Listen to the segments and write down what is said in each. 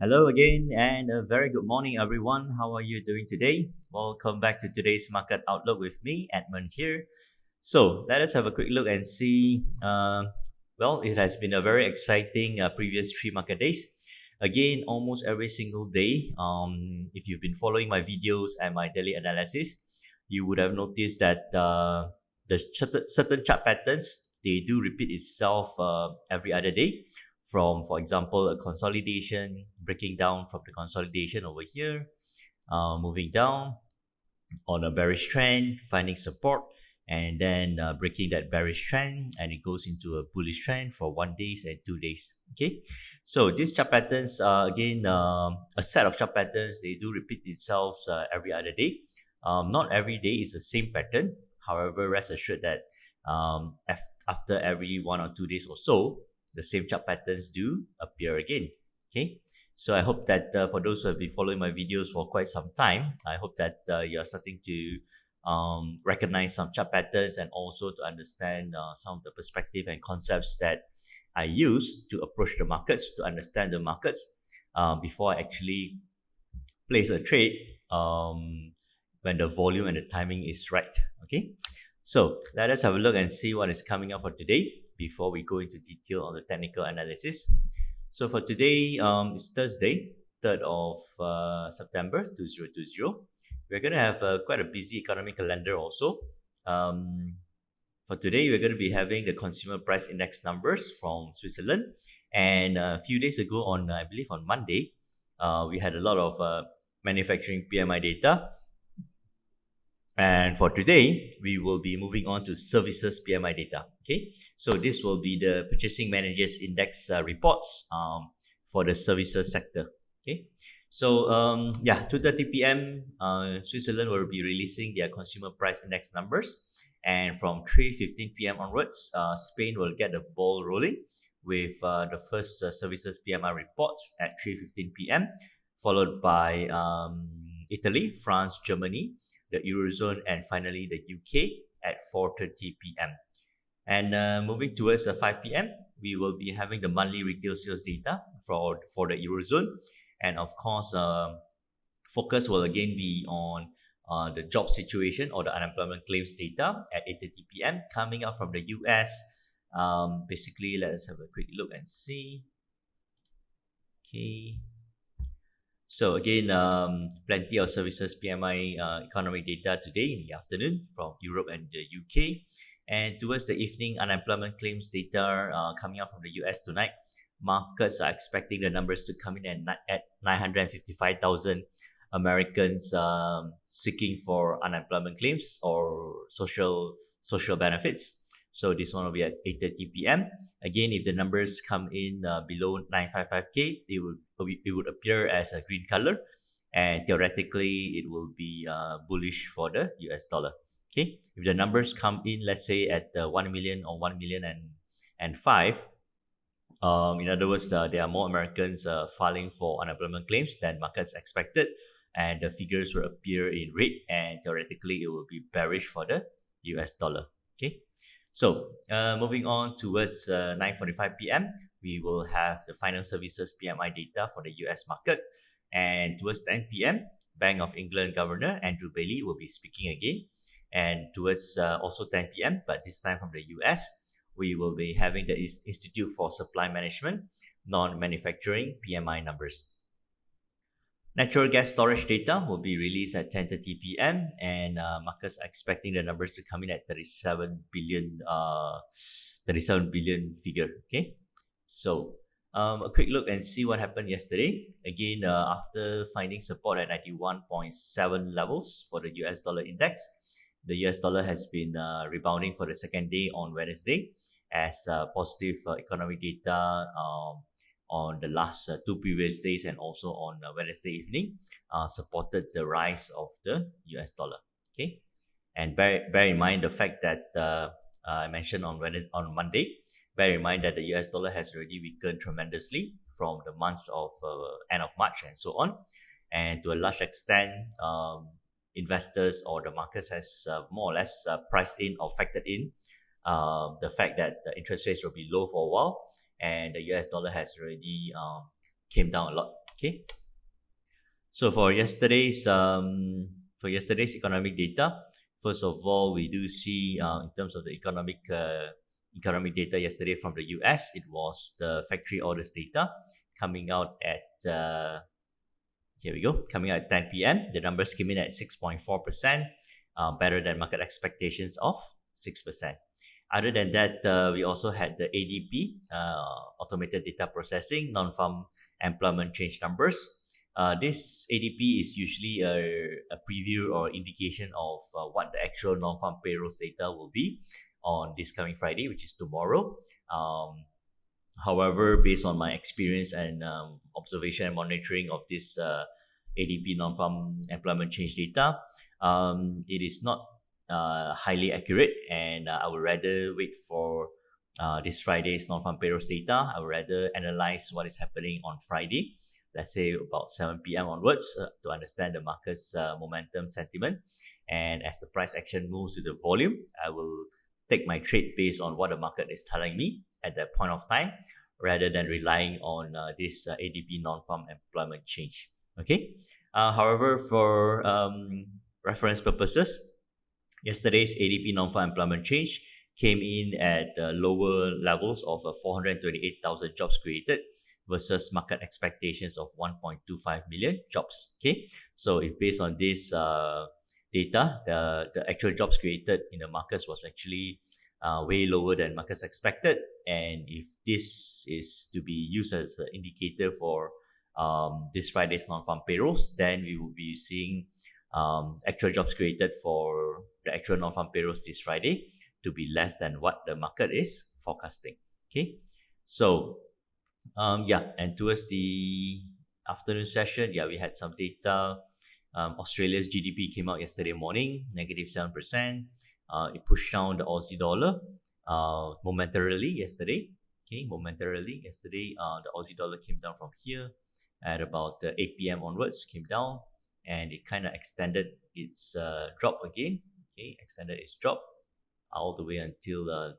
Hello again, and a very good morning, everyone. How are you doing today? Welcome back to today's market outlook with me, Edmund here. So let us have a quick look and see. It has been a very exciting previous three market days. Again, almost every single day. If you've been following my videos and my daily analysis, you would have noticed that the certain chart patterns they do repeat itself every other day from, for example, a consolidation, breaking down from the consolidation over here, moving down on a bearish trend, finding support, and then breaking that bearish trend, and it goes into a bullish trend for 1 days and 2 days. Okay, so these chart patterns are again a set of chart patterns. They do repeat themselves every other day. Not every day is the same pattern. However, rest assured that after every 1 or 2 days or so, the same chart patterns do appear again. Okay, so I hope that for those who have been following my videos for quite some time, I hope that you're starting to recognize some chart patterns and also to understand some of the perspective and concepts that I use to approach the markets, to understand the markets before I actually place a trade when the volume and the timing is right. Okay, so let us have a look and see what is coming up for today before we go into detail on the technical analysis. So for today, it's Thursday, 3rd of September 2020. We're going to have quite a busy economic calendar also. For today, we're going to be having the consumer price index numbers from Switzerland. And a few days ago, I believe on Monday, we had a lot of manufacturing PMI data. And for today, we will be moving on to services PMI data. Okay, so this will be the Purchasing Managers Index reports for the services sector. Okay, so 2:30 p.m. Switzerland will be releasing their consumer price index numbers, and from 3:15 p.m. onwards, Spain will get the ball rolling with the first services PMI reports at 3:15 p.m., followed by Italy, France, Germany, the Eurozone, and finally the UK at 4:30 p.m. And moving towards 5 p.m., we will be having the monthly retail sales data for the Eurozone. And of course, focus will again be on the job situation or the unemployment claims data at 8:30 p.m. coming up from the US. Basically, let us have a quick look and see. Okay. So again, plenty of services PMI economic data today in the afternoon from Europe and the UK. And towards the evening, unemployment claims data coming out from the US tonight. Markets are expecting the numbers to come in at 955,000 Americans seeking for unemployment claims or social benefits. So this one will be at 8:30 p.m. Again, if the numbers come in below 955K, it would appear as a green color, and theoretically, it will be bullish for the US dollar. Okay, if the numbers come in, let's say at 1 million or 1,000,005, in other words, there are more Americans filing for unemployment claims than markets expected, and the figures will appear in red, and theoretically, it will be bearish for the US dollar. Okay. So moving on towards 9:45 p.m., we will have the final services PMI data for the US market. And towards 10 p.m., Bank of England Governor Andrew Bailey will be speaking again. And towards also 10 p.m., but this time from the US, we will be having the Institute for Supply Management non-manufacturing PMI numbers. Natural gas storage data will be released at 10:30 p.m. and markets are expecting the numbers to come in at 37 billion figure. Okay, so a quick look and see what happened yesterday. Again, after finding support at 91.7 levels for the US dollar index, the US dollar has been rebounding for the second day on Wednesday as positive economic data on the last two previous days and also on Wednesday evening supported the rise of the US dollar. Okay, and bear in mind the fact that I mentioned on Monday. Bear in mind that the US dollar has already weakened tremendously from the months of end of March and so on, and to a large extent, investors or the markets has more or less priced in or factored in the fact that the interest rates will be low for a while, and the US dollar has already came down a lot. Okay. So for yesterday's economic data, first of all, we do see in terms of the economic data yesterday from the US, it was the factory orders data coming out at here we go, coming out at 10 p.m. The numbers came in at 6.4%, better than market expectations of 6%. Other than that, we also had the ADP, automated data processing, non-farm employment change numbers. This ADP is usually a preview or indication of what the actual non-farm payrolls data will be on this coming Friday, which is tomorrow. However, based on my experience and observation and monitoring of this ADP non-farm employment change data, it is not highly accurate, and I would rather wait for this Friday's non-farm payrolls data. I would rather analyze what is happening on Friday, let's say about 7 p.m. onwards, to understand the market's momentum sentiment. And as the price action moves with the volume, I will take my trade based on what the market is telling me at that point of time, rather than relying on this ADP non-farm employment change. Okay. However, for reference purposes, yesterday's ADP non-farm employment change came in at lower levels of 428,000 jobs created versus market expectations of 1.25 million jobs. Okay, so if based on this data, the actual jobs created in the markets was actually way lower than markets expected, and if this is to be used as an indicator for this Friday's non-farm payrolls, then we will be seeing actual jobs created for the actual non-farm payrolls this Friday to be less than what the market is forecasting. Okay, so and towards the afternoon session, we had some data. Australia's GDP came out yesterday morning, -7%. It pushed down the Aussie dollar momentarily yesterday. Okay, the Aussie dollar came down from here at about 8 p.m. onwards, came down, and it kind of extended its drop again. Okay, extended its drop all the way until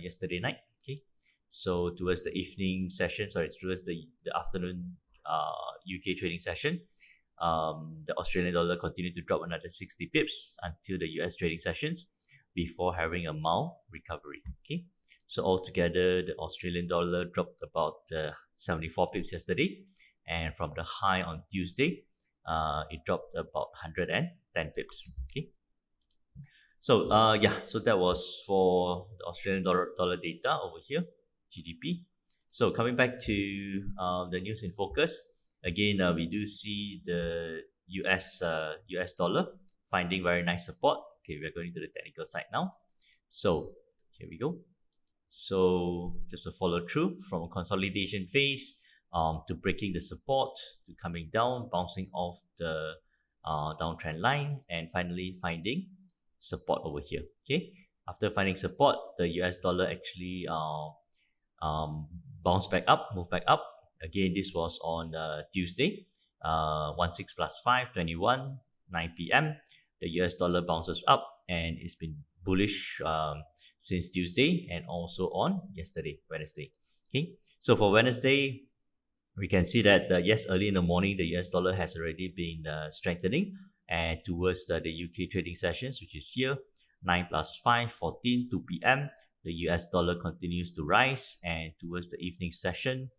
yesterday night. Okay, so towards the evening session, towards the afternoon UK trading session, the Australian dollar continued to drop another 60 pips until the US trading sessions before having a mild recovery. Okay, so altogether, the Australian dollar dropped about 74 pips yesterday, and from the high on Tuesday, it dropped about 110 pips. Okay, so so that was for the Australian dollar data over here, GDP. So coming back to the news in focus, again, we do see the US dollar finding very nice support. Okay, we are going to the technical side now. So here we go. So just a follow through from a consolidation phase to breaking the support, to coming down, bouncing off the downtrend line, and finally finding support over here. Okay, after finding support, the US dollar actually bounced back up, moved back up. Again, this was on Tuesday, 16 plus 5, 21, 9 p.m. The US dollar bounces up, and it's been bullish since Tuesday and also on Wednesday. Okay, so for Wednesday, we can see that yes, early in the morning, the US dollar has already been strengthening, and towards the UK trading sessions, which is here, 9 plus 5, 14, 2 p.m., the US dollar continues to rise, and towards the evening session,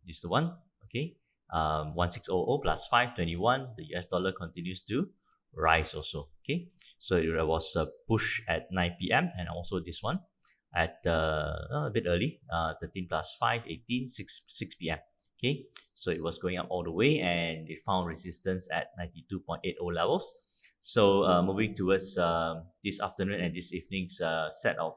this is the one, okay, 1600 plus 521, the US dollar continues to rise also. Okay, so it was a push at 9 p.m. and also this one at a bit early, 13 plus 5, 18, 6 p.m. Okay, so it was going up all the way, and it found resistance at 92.80 levels. So moving towards this afternoon and this evening's set of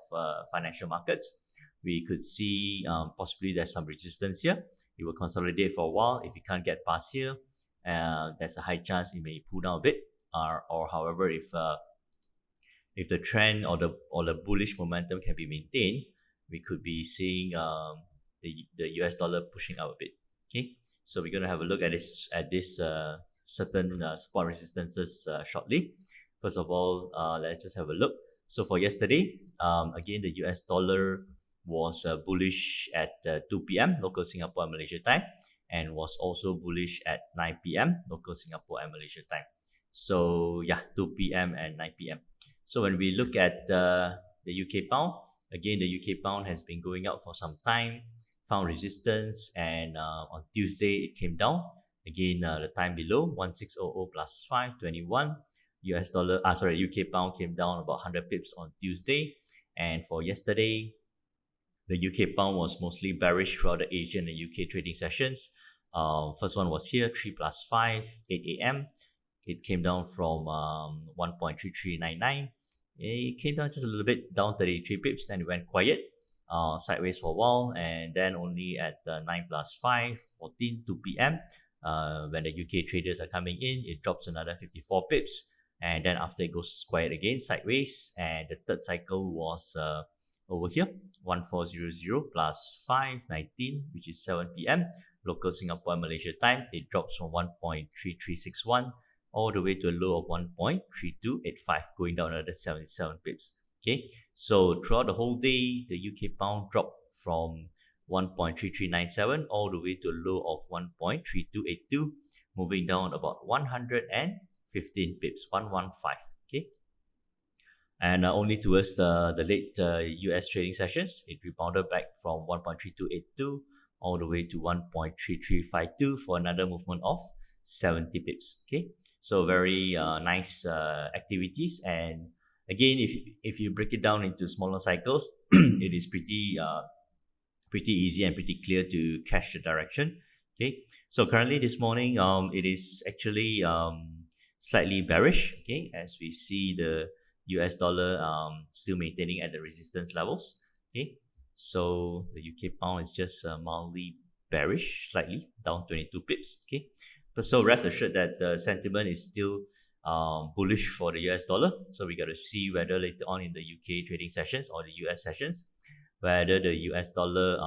financial markets, we could see possibly there's some resistance here. It will consolidate for a while. If it can't get past here, there's a high chance it may pull down a bit. Or however, if the trend or the bullish momentum can be maintained, we could be seeing the US dollar pushing up a bit. Okay, so we're gonna have a look at this certain support resistances shortly. First of all, let's just have a look. So for yesterday, again, the US dollar was bullish at 2 p.m. local Singapore and Malaysia time, and was also bullish at 9 p.m. local Singapore and Malaysia time. So yeah, 2 p.m. and 9 p.m. So when we look at the UK pound, again the UK pound has been going up for some time, found resistance, and on Tuesday it came down. Again, the time below 1600 plus 521. UK pound came down about 100 pips on Tuesday, and for yesterday, the UK pound was mostly bearish throughout the Asian and UK trading sessions. First one was here, 3 plus 5, 8 a.m. It came down from 1.3399. It came down just a little bit, down 33 pips, then it went quiet, sideways for a while, and then only at 9 plus 5, 14, 2 p.m. When the UK traders are coming in, it drops another 54 pips, and then after it goes quiet again, sideways, and the third cycle was over here, 1400 plus 519, which is 7 p.m. local Singapore and Malaysia time. It drops from 1.3361 all the way to a low of 1.3285, going down another 77 pips. Okay, so throughout the whole day, the UK pound dropped from 1.3397 all the way to a low of 1.3282, moving down about 115 pips, 115. Okay, and only towards the late US trading sessions, it rebounded back from 1.3282 all the way to 1.3352 for another movement of 70 pips. Okay, so very nice activities. And again, if you break it down into smaller cycles, it is pretty easy and pretty clear to catch the direction. Okay, so currently this morning, it is actually slightly bearish. Okay, as we see the US dollar still maintaining at the resistance levels. Okay, so the UK pound is just mildly bearish, slightly down 22 pips. Okay, but so rest assured that the sentiment is still bullish for the US dollar. So we got to see whether later on in the UK trading sessions or the US sessions, whether the US dollar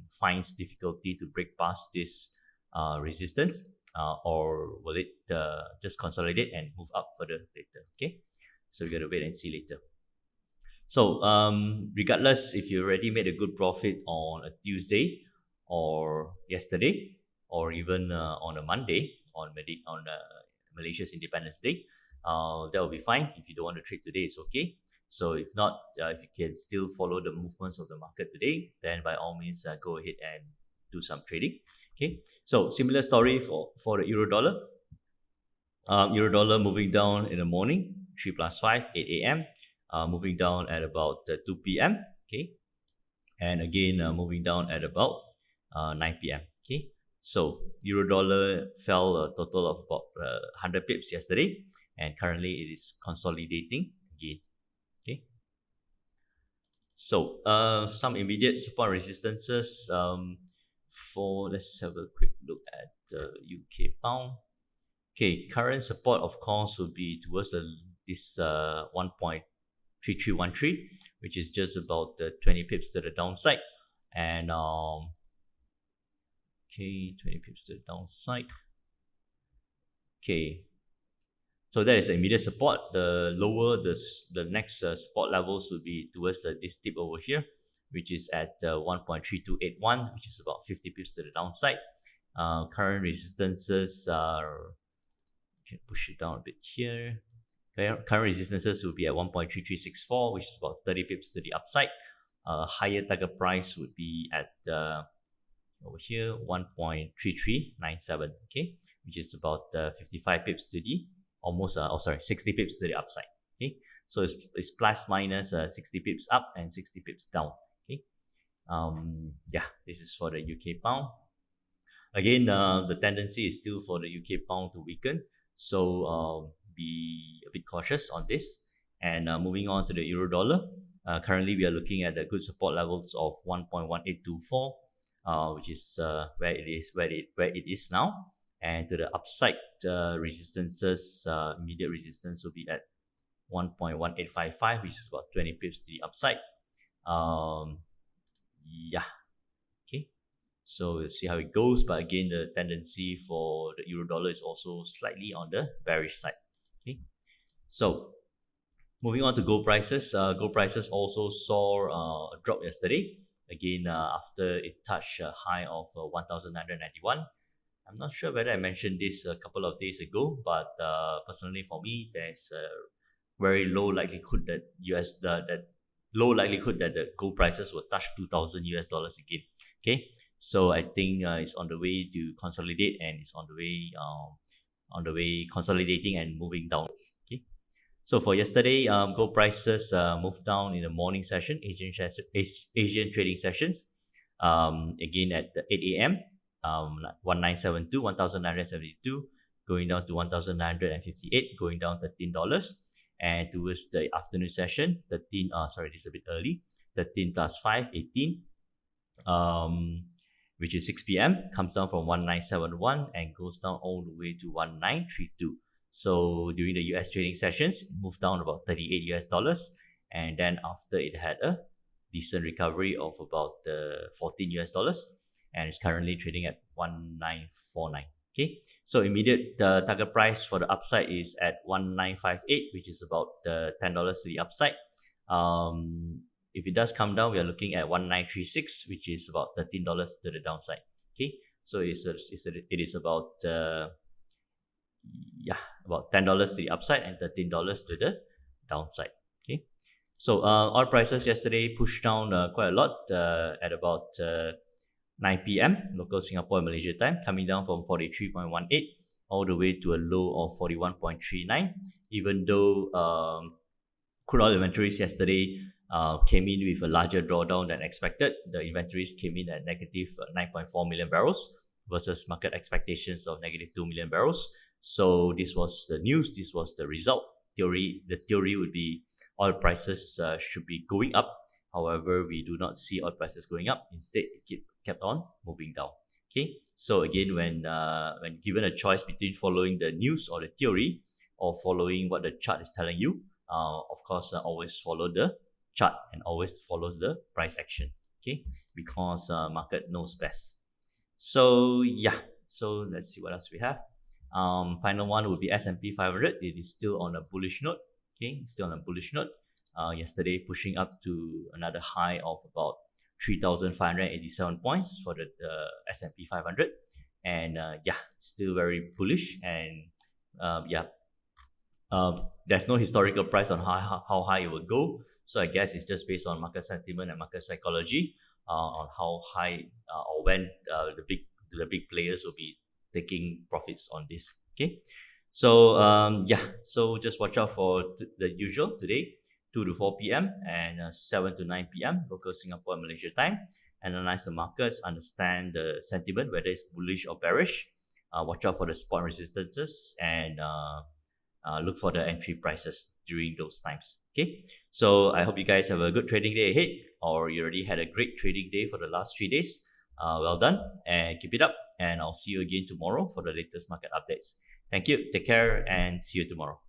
finds difficulty to break past this resistance, or will it just consolidate and move up further later. Okay, so we got to wait and see later. So regardless if you already made a good profit on a Tuesday or yesterday, or even on a Monday on Malaysia's Independence Day, that will be fine. If you don't want to trade today, it's okay. So if not, if you can still follow the movements of the market today, then by all means go ahead and do some trading. Okay, so similar story for the euro dollar. Euro dollar moving down in the morning, 3 plus 5, 8 a.m. Moving down at about 2 p.m. Okay, and again moving down at about 9 p.m. Okay, so euro dollar fell a total of about 100 pips yesterday, and currently it is consolidating again. Okay, so some immediate support resistances let's have a quick look at the UK pound. Okay, current support of course would be towards this 1.3313, which is just about 20 pips to the downside, and 20 pips to the downside. Okay, so that is the immediate support. The lower the next support levels will be towards this tip over here, which is at 1.3281, which is about 50 pips to the downside. Current resistances are, can push it down a bit here. Current resistances will be at 1.3364, which is about 30 pips to the upside. Higher target price would be at over here 1.3397, okay, which is about 55 pips to the 60 pips to the upside. Okay, so it's plus minus 60 pips up and 60 pips down. Okay, yeah, this is for the UK pound. Again, the tendency is still for the UK pound to weaken, so be a bit cautious on this. And moving on to the euro dollar, currently we are looking at the good support levels of 1.1824, which is where it is now. And to the upside, resistances, immediate resistance will be at 1.1855, which is about 20 pips to the upside. Yeah, okay, so we'll see how it goes. But again, the tendency for the euro dollar is also slightly on the bearish side. Okay, so moving on to gold prices. Gold prices also saw a drop yesterday. again after it touched a high of 1,991. I'm not sure whether I mentioned this a couple of days ago, but personally for me, there's a very low likelihood that that low likelihood that the gold prices will touch 2,000 US dollars again. Okay, so I think it's on the way to consolidate, and it's on the way consolidating and moving downwards. Okay. So for yesterday, gold prices moved down in the morning session, Asian trading sessions. Again at the 8 a.m., 1972, 1972, going down to 1958, going down $13. And towards the afternoon session, 13, sorry, this is a bit early, 13 plus 5, 18, which is 6 p.m., comes down from 1971 and goes down all the way to 1932. So during the US trading sessions, it moved down about 38 US dollars, and then after it had a decent recovery of about 14 US dollars, and it's currently trading at 1949. Okay, so immediate target price for the upside is at 1958, which is about $10 to the upside. If it does come down, we are looking at 1936, which is about $13 to the downside. Okay, so it is about about $10 to the upside and $13 to the downside. Okay, so oil prices yesterday pushed down quite a lot at about 9 p.m. local Singapore and Malaysia time, coming down from 43.18 all the way to a low of 41.39. Even though crude oil inventories yesterday came in with a larger drawdown than expected, the inventories came in at negative 9.4 million barrels versus market expectations of negative 2 million barrels. So this was the news. This was the result. The theory would be oil prices should be going up. However, we do not see oil prices going up. Instead, it kept on moving down. Okay. So again, when given a choice between following the news or the theory, or following what the chart is telling you, of course, always follow the chart and always follows the price action. Okay, because market knows best. So yeah. So let's see what else we have. Final one would be S&P 500. It is still on a bullish note. Okay, still on a bullish note. Yesterday pushing up to another high of about 3,587 points for the S&P 500, and still very bullish. And there's no historical price on how high it will go, so I guess it's just based on market sentiment and market psychology on how high or when the big players will be taking profits on this. Okay, so so just watch out for the usual today, 2 to 4 p.m. and 7 to 9 p.m. local Singapore and Malaysia time. Analyze the markets, understand the sentiment, whether it's bullish or bearish. Watch out for the support resistances, and look for the entry prices during those times. Okay, so I hope you guys have a good trading day ahead, or you already had a great trading day for the last 3 days. Well done, and keep it up, and I'll see you again tomorrow for the latest market updates. Thank you, take care, and see you tomorrow.